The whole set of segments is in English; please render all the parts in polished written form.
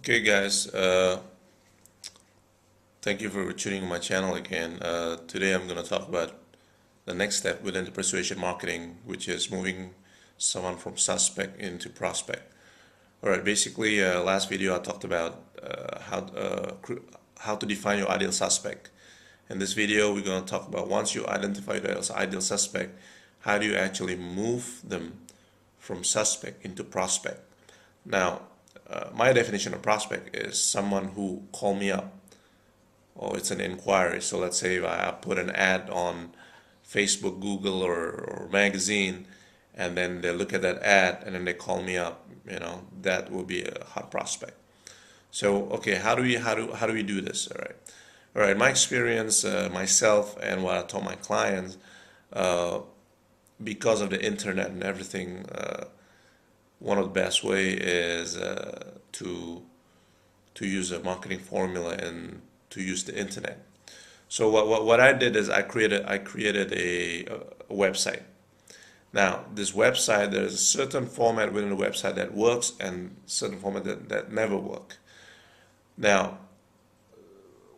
Okay, guys, thank you for tuning in my channel again. Today I'm going to talk about the next step within the persuasion marketing, which is moving someone from suspect into prospect. All right, basically, last video I talked about how to define your ideal suspect. In this video, we're going to talk about once you identify your ideal suspect, how do you actually move them from suspect into prospect. Now, my definition of prospect is someone who call me up, or it's an inquiry. So let's say if I put an ad on Facebook, Google, or magazine, and then they look at that ad and then they call me up, that will be a hot prospect. So okay, how do we do this? All right. My experience, myself, and what I told my clients, because of the internet and everything, one of the best way is to use a marketing formula and to use the internet. So what I did is I created a website. Now this website, there's a certain format within the website that works and certain format that never work. Now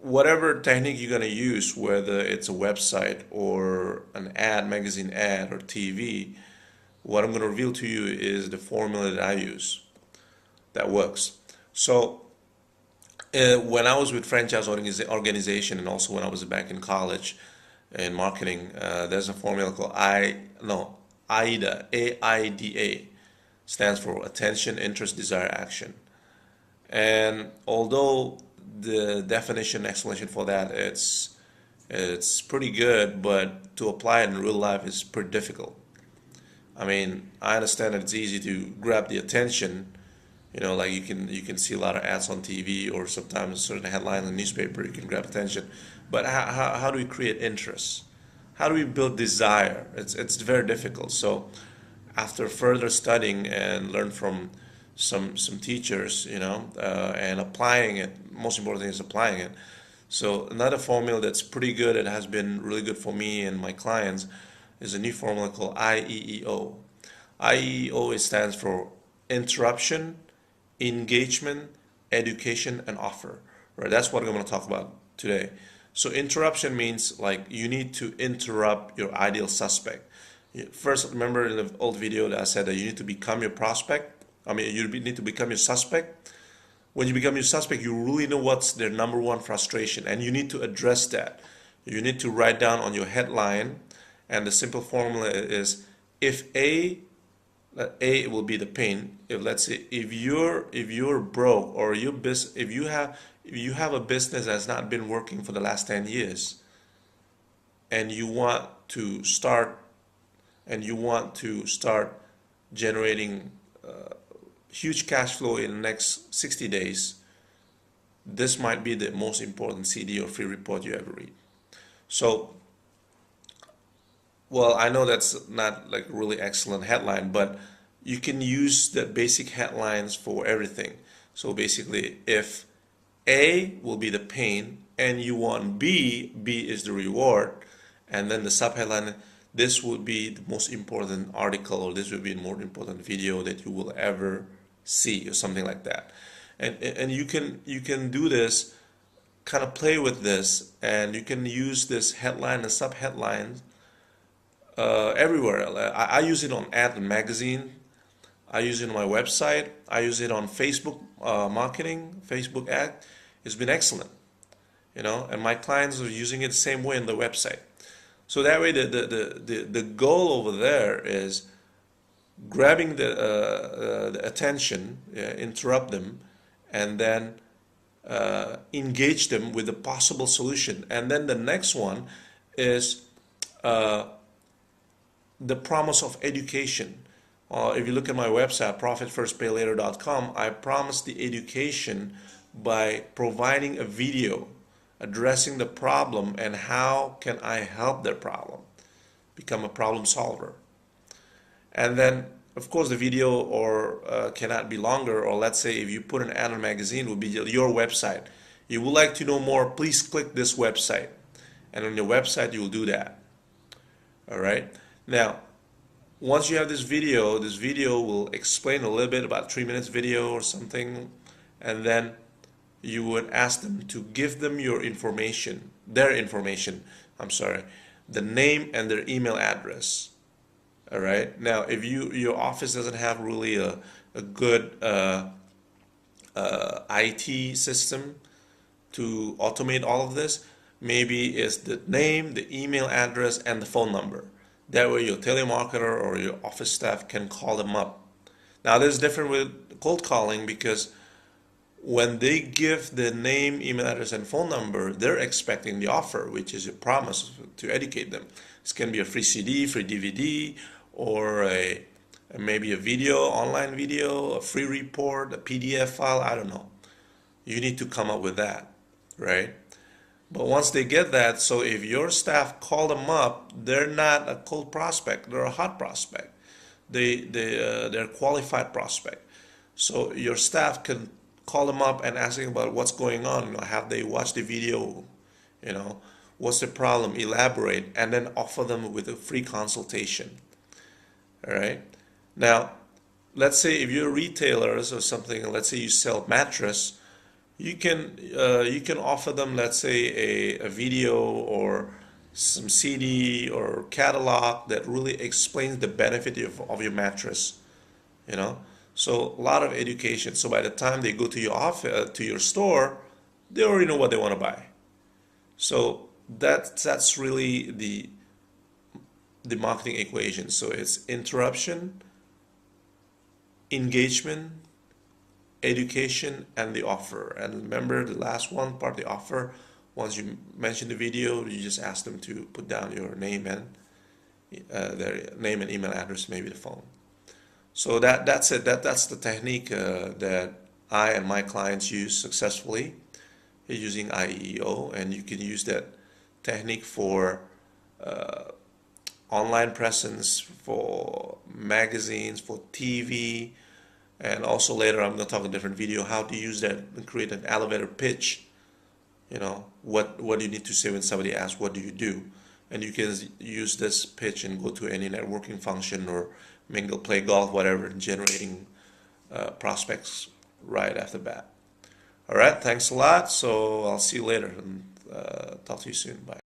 whatever technique you're going to use, whether it's a website or an ad, magazine ad, or TV, what I'm going to reveal to you is the formula that I use that works. So when I was with franchise organization, and also when I was back in college in marketing, there's a formula called AIDA. AIDA stands for attention, interest, desire, action. And although the definition, explanation for that, it's pretty good, but to apply it in real life is pretty difficult. I mean, I understand that it's easy to grab the attention, like you can see a lot of ads on TV, or sometimes certain headlines in the newspaper, you can grab attention. But how do we create interest? How do we build desire? It's very difficult. So after further studying and learn from some teachers, and applying it, most important thing is applying it. So another formula that's pretty good, it has been really good for me and my clients, is a new formula called IEEO. IEEO, it stands for interruption, engagement, education, and offer. Right? That's what I'm going to talk about today. So interruption means like you need to interrupt your ideal suspect. First, remember in the old video that I said that you need to become your prospect. You need to become your suspect. When you become your suspect, you really know what's their number one frustration, and you need to address that. You need to write down on your headline, and the simple formula is if A will be the pain. If let's say if you're broke, or if you have a business that's not been working for the last 10 years, and you want to start generating huge cash flow in the next 60 days, this might be the most important CD or free report you ever read. So, well, I know that's not like really excellent headline, but you can use the basic headlines for everything. So basically, if A will be the pain and you want B is the reward, and then the subheadline, this would be the most important article, or this would be the more important video that you will ever see, or something like that. And you can do this, kind of play with this, and you can use this headline and subheadlines everywhere. I use it on ad and magazine. I use it on my website. I use it on Facebook marketing, Facebook ad. It's been excellent, and my clients are using it the same way on the website. So that way, the goal over there is grabbing the attention, interrupt them, and then engage them with a possible solution. And then the next one is the promise of education. If you look at my website, profitfirstpaylater.com, I promise the education by providing a video addressing the problem and how can I help their problem, become a problem solver. And then, of course, the video cannot be longer, or let's say if you put an ad in a magazine, it will be your website. You would like to know more, please click this website. And on your website, you will do that. All right. Now, once you have this video will explain a little bit, about 3 minutes video or something, and then you would ask them to give them your information, their information, I'm sorry, the name and their email address. All right. Now, if your office doesn't have really a good IT system to automate all of this, maybe it's the name, the email address, and the phone number. That way your telemarketer or your office staff can call them up. Now, this is different with cold calling because when they give the name, email address, and phone number, they're expecting the offer, which is a promise to educate them. This can be a free CD, free DVD, or maybe a video, online video, a free report, a PDF file, I don't know. You need to come up with that, right? But once they get that, so if your staff call them up, they're not a cold prospect, they're a hot prospect. They're a qualified prospect. So your staff can call them up and asking about what's going on. You know, have they watched the video? You know, what's the problem? Elaborate, and then offer them with a free consultation. All right. Now, let's say if you're retailers or something, let's say you sell mattress, you can offer them, let's say, a video or some CD or catalog that really explains the benefit of your mattress. You know, so a lot of education. So by the time they go to your office, to your store, they already know what they want to buy. So that's really the marketing equation. So it's interruption, engagement, education, and the offer. And remember the last one part, the offer. Once you mention the video, you just ask them to put down your name and their name and email address, maybe the phone. So that's it. That's the technique that I and my clients use successfully using IEO, and you can use that technique for online presence, for magazines, for TV, and also later I'm going to talk a different video how to use that and create an elevator pitch. You know, what do you need to say when somebody asks, what do you do? And you can use this pitch and go to any networking function or mingle, play golf, whatever, generating prospects right after bat. All right, thanks a lot. So I'll see you later and talk to you soon. Bye.